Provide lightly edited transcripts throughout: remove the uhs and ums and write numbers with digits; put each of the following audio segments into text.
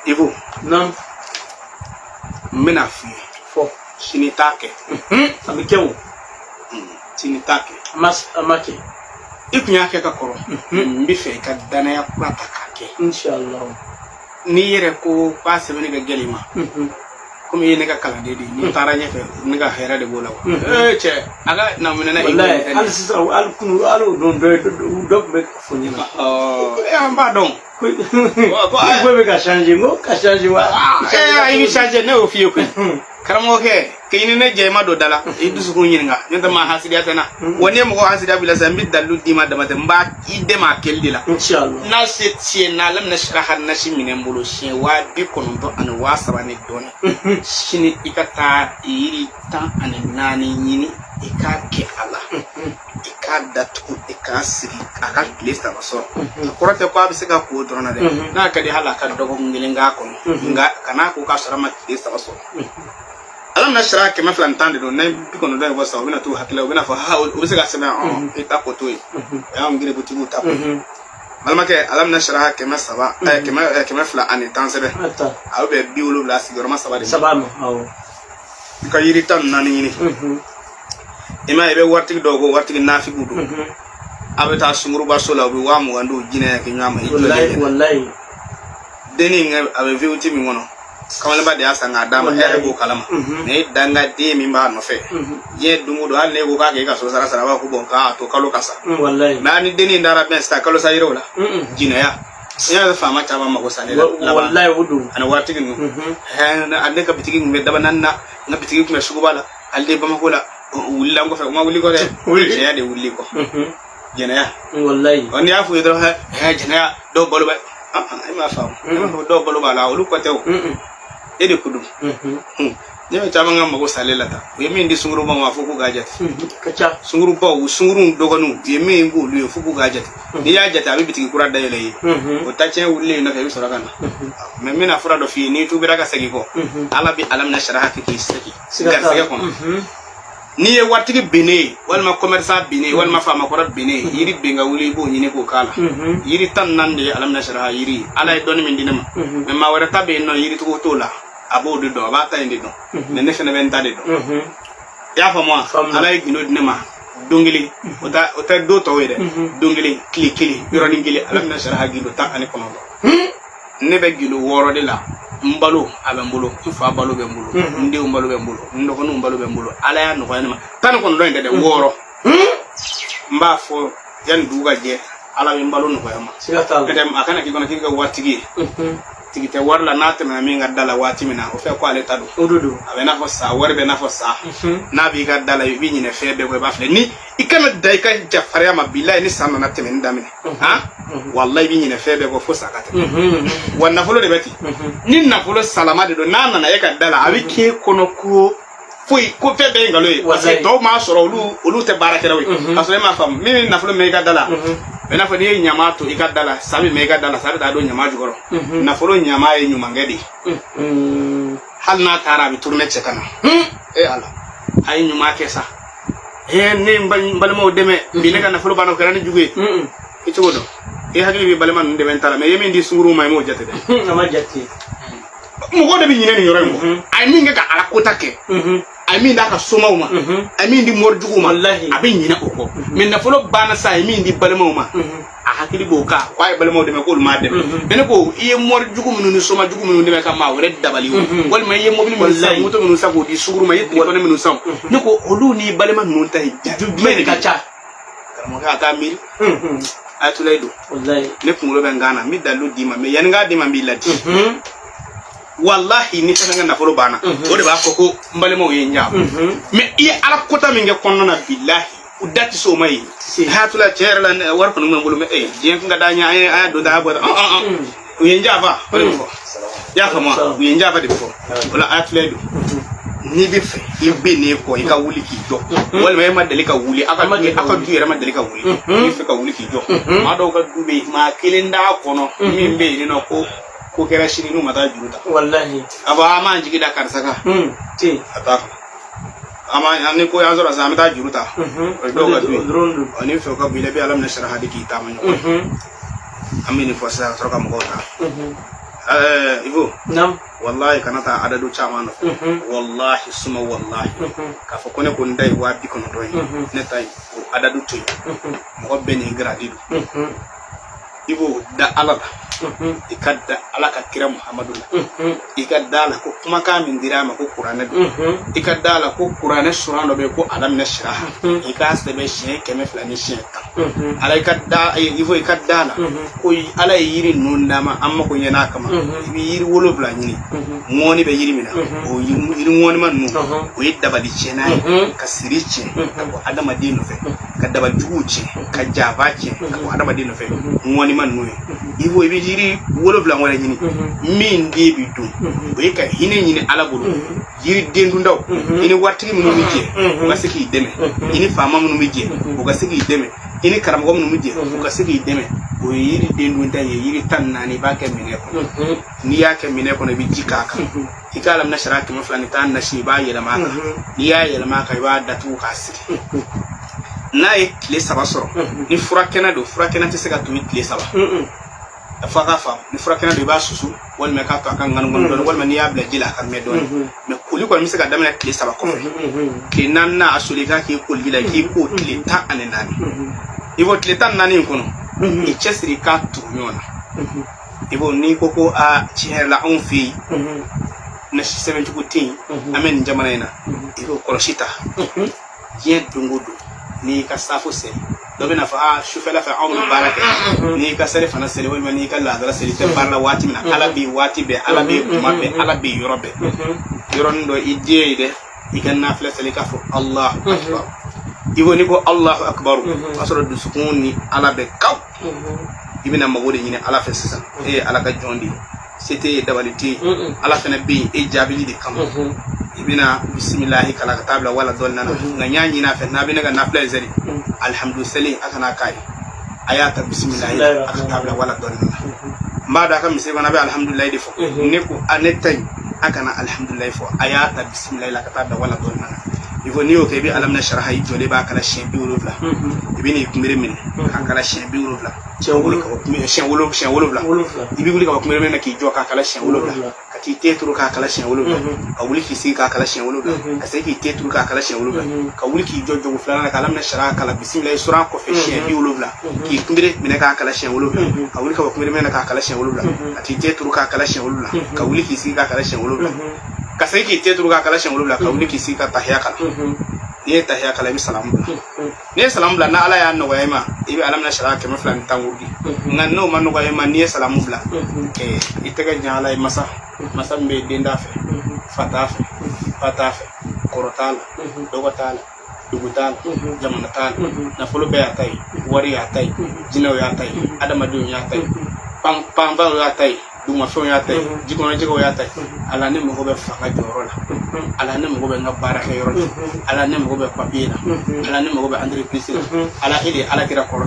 Ivo. Non. Menafi. Fo. Shinitake. Amikewo. Shinitake. Amake. Ikunya ke ka koro. Mbife ka dana ya kurata kake. Inshallah. Ni yere ko passe ni ga gelima. Comme yene ka kala dedi ni tara nyefe ni ga hera de bola. Che aga na munena wallahi al sisa al kunu al don do me fonina. Amba don. Ko be ka changer mo ka changer wa. Ini changer ne o fiye ko. Karamo ke ini ne jema do dala idusu ko nyinga nyanta ma hasidiya tana woni mo ko hasidiya bila sambi dalu dima damate mba ide ma keldila inshallah na setie na lam na shraha na shimine mbolo shin wa bi kono an wasaba ne doni shini ikata iri ta an nani nyini ikake ala ikadatu ikasiri aka lista baso akorate ko abisika ko drona de na kadi halaka dogo ngilinga kono nga kana ko ka sarama lista baso alam nashra ke ma flan tande do nay bikono do wasa wina tu hakila wina fa ha o bisa ga sama ita ko to ya ngire butigu ta malma ke alam nashra ke ma saba ke ma flan an tansebe aw be biwulu la sigoro ma saba de saba mo aw ka yiri tan nan ni ima ebe warti dogo warti nafi gudu abe ta sumuru basola bi wa mu wando jina ke nyama wallahi deni abe viuti mi wono kamale ba de asanga dama go kalama ne danga de mi ba no fe ye dungu do halle go ka ke ka so sara sara ba ku bon ka to kalo kasa wallahi na ni deni ndara ben sta kalo sayiro la jina ya ya fa ma ta ba ma ko sane la wallahi wudu ana warti ginu ande ka bitigi me daba nanna na bitigi me sugubala alde ba ma ko la wulla ngo fe ma wuli ko de wuli ya de wuli ko jina ya wallahi on ya fu yedro ha jina ya do bolu ba ai ma fa do bolu ba la wulu ko tew ede kudu ne ta manga mago salela ta we mi ndi sunguru ba ma fuku gajati kacha sunguru ba sunguru dogonu ye mi ngo lu fuku gajati ni ya jata bi bitiki kura dayele yi o ta chen wulle na fe sura kana me mi na fura do fi ni tu bi raka sagi ko ala bi alam na sharaha ki sagi gar sagi ko ni ye watigi bene walma commerçant bene walma fama ko bene yiri benga wuli bo nyine ko kala yiri tan nande alam na sharaha yiri ala e doni min dinama me ma wara tabe no yiri to tola abo de do ba ta indi do ne fene ben tade do ya fa moi ala e gino dinama dongili ota do to wede dongili kili yoro ngili alam na sharaha gido ta ani kono do ne be gilo woro de la mbalo abembolo fa balo bembolo ndi mbalo bembolo ndo ko mbalo bembolo ala ya no ko tan ko ndo ndede woro mba fo yan duga je ala be mbalo no ko yama kadam akana ki gona ki ga watigi tigi te warla nate na mi ngadala wati mina o fe ko ale tadu odudu abe na fo sa warbe na fo sa na bi gadala bi nyine fe be ko ba fle ni ikana dai ka jafare ma billahi ni sanna na teme ndamine ha wallahi bi nyine fe be ko fo sakata wanna folo de beti ni na folo salama de do nana na yeka dala abi ke kono ko foi ko fe be ngalo e parce que do ma soro olu te barakera wi parce que ma fam mi na folo me gadala ena fo ni nyama to ikadala sabi me gadala sabi da do nyama jugoro na folo nyama e nyuma ngedi hal na tara bi tourner chekana ala ay nyuma kesa ne balmo deme bi ne kana folo bano kerani jugue ito godo hagli bi balma nde mentala me yemi ndi sunguru may mo jate de ama jate mo godo bi nyine ni yoro mo ay mi nga ala kotake ay mi ndaka soma uma ay mi ndi morjugu ma abi nyina oko min na folo bana sa ay mi ndi balma uma a hakili bo ka kwai balma de me ko ma de me ko iye morjugu minu soma jugu minu de ka ma wore dabali wal ma iye mobili mo sa moto minu sa ko di sunguru ma yetti ko minu sa ne ko olu ni balma nun tay me de ka cha mo ka ta mil atulay do wallahi ne kungulo ben gana mi dalu dima me yan ga dima bi lati wallahi ni tanga na folo bana o de ba ko mbale mo yenya me iya ala kota mi nge konno na billahi udati so mai hatula cherla war ko ngam bulu me jen nga danya ay do da bo yenja ba ya fama yenja ba de fo wala atulay do ni bi fe ibe ne ko ika wuli ki jo wal me ma dalika wuli aka du yere ma dalika wuli ni fe ka wuli ki jo ma do ka dube ma kilinda kono mi be ni no ko kera shini no mata juruta wallahi aba ma jigi da kar saka ti ata ama ani ko yanzo ra mata juruta do ka du ani fe ka bile be alam na shara hadiki ta manyo amini fo sa troka mo ta Ivo nam wallahi kanata adadu chama no wallahi suma wallahi ka fo kone ko ndai wa bi kono doy ne tay adadu tuy mo beni gradido Ivo da alada ikadda alaka kira Muhammadullah ikadda la ko kuma ka min dirama ko Qur'ana ikadda la ko Qur'ana surano be ko alam nashra ikas de be shen keme flani shen ala ikadda Ivo ikadda la ko ala yiri nundama amma ko yana kama yiri wolo bla nyini ngoni be yiri mina o yiri ngoni man no o yidda bali chenai ka siriche ko adama dinu fe ka daba juuche ka jabache ko adama dinu fe ngoni man no Ivo be yiri wolo bla ngona nyini min de bi dum o ka hine nyini ala bulu yiri dendu ndaw ini wartigi munu mije o ga siki deme ini fama munu mije o ga siki deme ini karamgo munu mije o ga siki deme o yiri dendu nda yiri tan nani ba ke mine ko ni ya ke mine ko ne bi jikaka ikalam na sharaki maflani tan na shi ba yela maka ni ya yela maka ba datu ka siki na e kile saba soro ni furakena do furakena te sega tu kile saba faka fam ni furakena do ba susu wal me ka to kan ngan don wal me ya bla jila kan me don me kuli ko mi sega damena kile saba ko ke nan na asuli ka ki kuli la ki ko kile ta anenani Ivo kile tan nani kono e chesri ka tu nyona Ivo ni koko a chihela on fi na 70 amen jamana ina Ivo koroshita ye dungudu ni ka safu se do bena fa shufela fa amu baraka ni ka sare fa na sele wal ni ka la dara sele te parla wati mina ala bi wati be ala bi mabbe ala bi yorobe yorondo idje de ikanna fla sele ka fo Allah akbar Ivo ni ko Allahu akbar asro du sukuni ala be kaw ibina magode ni ala fa sisa ala ka jondi c'était dabaliti ala fa na bi e jabili de kam ibina bismillah kala tabla wala dolna na nyanyi na fe na bi naga na fla zari alhamdulillah akana kai ayata bismillah tabla wala dolna mbada kam se bana be alhamdulillah de fo ne ko anetay akana alhamdulillah fo ayata bismillah tabla wala dolna Ivo ni o ke bi alam na sharaha jole ba kala shen bi wolofla ibini kumire min akala shen bi wolofla shen wolofla ibi guli ka kumire min na ki jo ka kala shen wolofla ka ti tetru ka kala shen wolofla ka wuli ki si ka kala shen wolofla ka sai ki tetru ka kala shen wolofla ka wuli ki jo fulana ka alam na sharaha kala bismillah sura ko fe shen bi wolofla ki kumire min ka kala shen wolofla ka wuli ka kumire min ka kala shen wolofla ka ti tetru ka kala shen wolofla ka wuli ki si ka kala shen wolofla ka sai ki tetru ka kala shen wolofla ka wuli ki si ka tahya kala ni tahya kala mi salam ni salam bla na ala ya no wayma ibi alam na shara ke maflan tangudi ngan no man no wayma ni salam bla ke itega nyala masa mbe denda fe fatafe korotal dogotal dugutal jamanatal na fulu be atay wari atay jinaw ya atay adama dun ya atay pam ba ya atay duma fo ya tay jiko ya tay ala ne mo be fanga joro la ala ne mo be ngabara ke yoro ala ne mo be papira ala ne mo be entreprise ala ide ala kira koro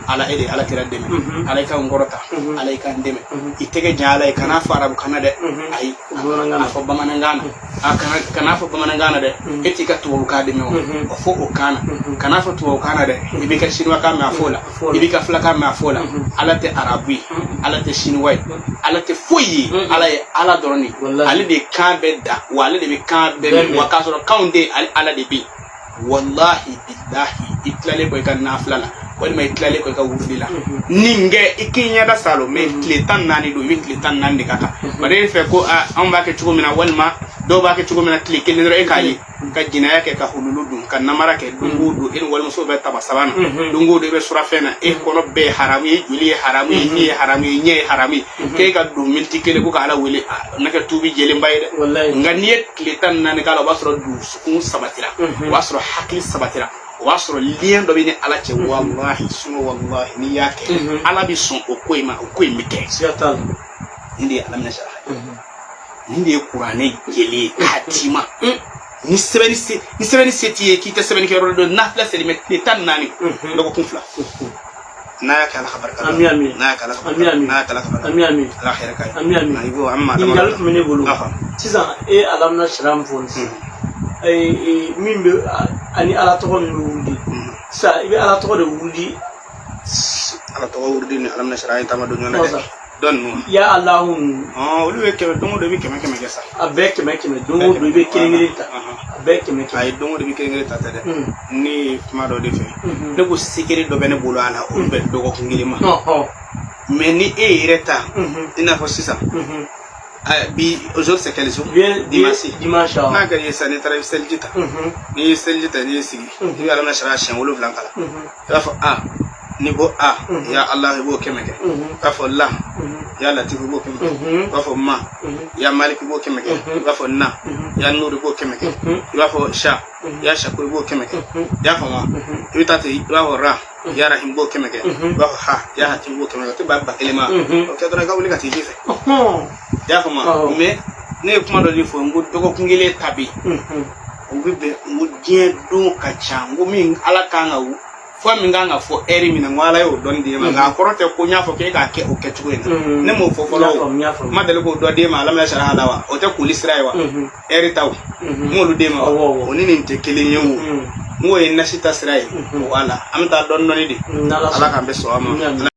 ala ide ala kira deme ala ka ngorota ala ka ndeme itege jala kana fara kana de ay ngana fo bamanangana kana fo bamanangana de etika to ka de me o fo o kana fo to kana de ibi ka shinwa ka ma fola ibi ka flaka ma fola ala te arabi ala te shinwa ala te foyi ala doroni ale de kan be da wale de be kan be wakaso kaunde ala de bi wallahi billahi itlale ko kan naflala wal may itlale ko ka wurdila ninge ikinya da salo me kletan nani do mi kletan nani kaka bare fe ko an ba ke chugo mina walma do ba ke chugo mina klike le re kai ka jina yake ka hululu dum kan namara ke dungu do in wal muso be tabasabana dungu do be surafena e kono be harami juli harami ni harami nye harami ke ka do miltikele ko ala wele naka tubi jele mbayde nganiet kletan nani kala basro du sukun sabatira wasro hakli sabatira wasro lien do bini ala che wallahi sunu wallahi ni yake ala bi son o koimike siatal ndi ala na shara ndi qur'ani jeli katima ni sebeni seti ki te sebeni ke rodo nafla seli met tan nani do ko kunfla na ka la khabar ka ami na ka la khabar na ka la khabar ami ala khair ka ami ibo amma da ma mene bolu sisan e alam na shram fons ay mimbe ani ala to on wudi sa ibe ala to de wudi ala to wudi ni alam na shara ta ma do nyona don ya Allah olu be keme don do bi keme gesa abe keme don do be kelingirita abe keme ay don do bi kelingirita tade ni kuma do defe de ko sikiri do bene bolo ala o be dogo ngilima mais ni e ireta ina fo sisa bi aujourd'hui c'est quel jour dimanche na ga yesa ne tara seljita ni seljita ni sigi ni ala na shara shan wolo blanca la fa ni bo ya Allah bo kemeke ka fo la ya latif bo kemeke ka fo ma ya malik bo kemeke ka fo na ya nur bo kemeke ka fo sha ya shakur bo kemeke ya fo ma itati wa ra ya rahim bo kemeke ka fo ha ya hatim bo kemeke to ba elema o ke dona ga wuli ka ti jefe ya fo ma me ne kuma do li fo ngu dogo kungile tabi ngu be ngu die do ka changu min ala kanga wu fo mi nga fo eri mi na ngwala yo don de ma ga korote ko nya fo ke ga ke o ke tuwe ne mo fo folo ma dele ko do de ma la ma shara halawa o te ko lisraiwa eri taw mo lu de ma o ni ni te kele nyewu mo e na sita srai wala am ta don no ni de ala ka be so ama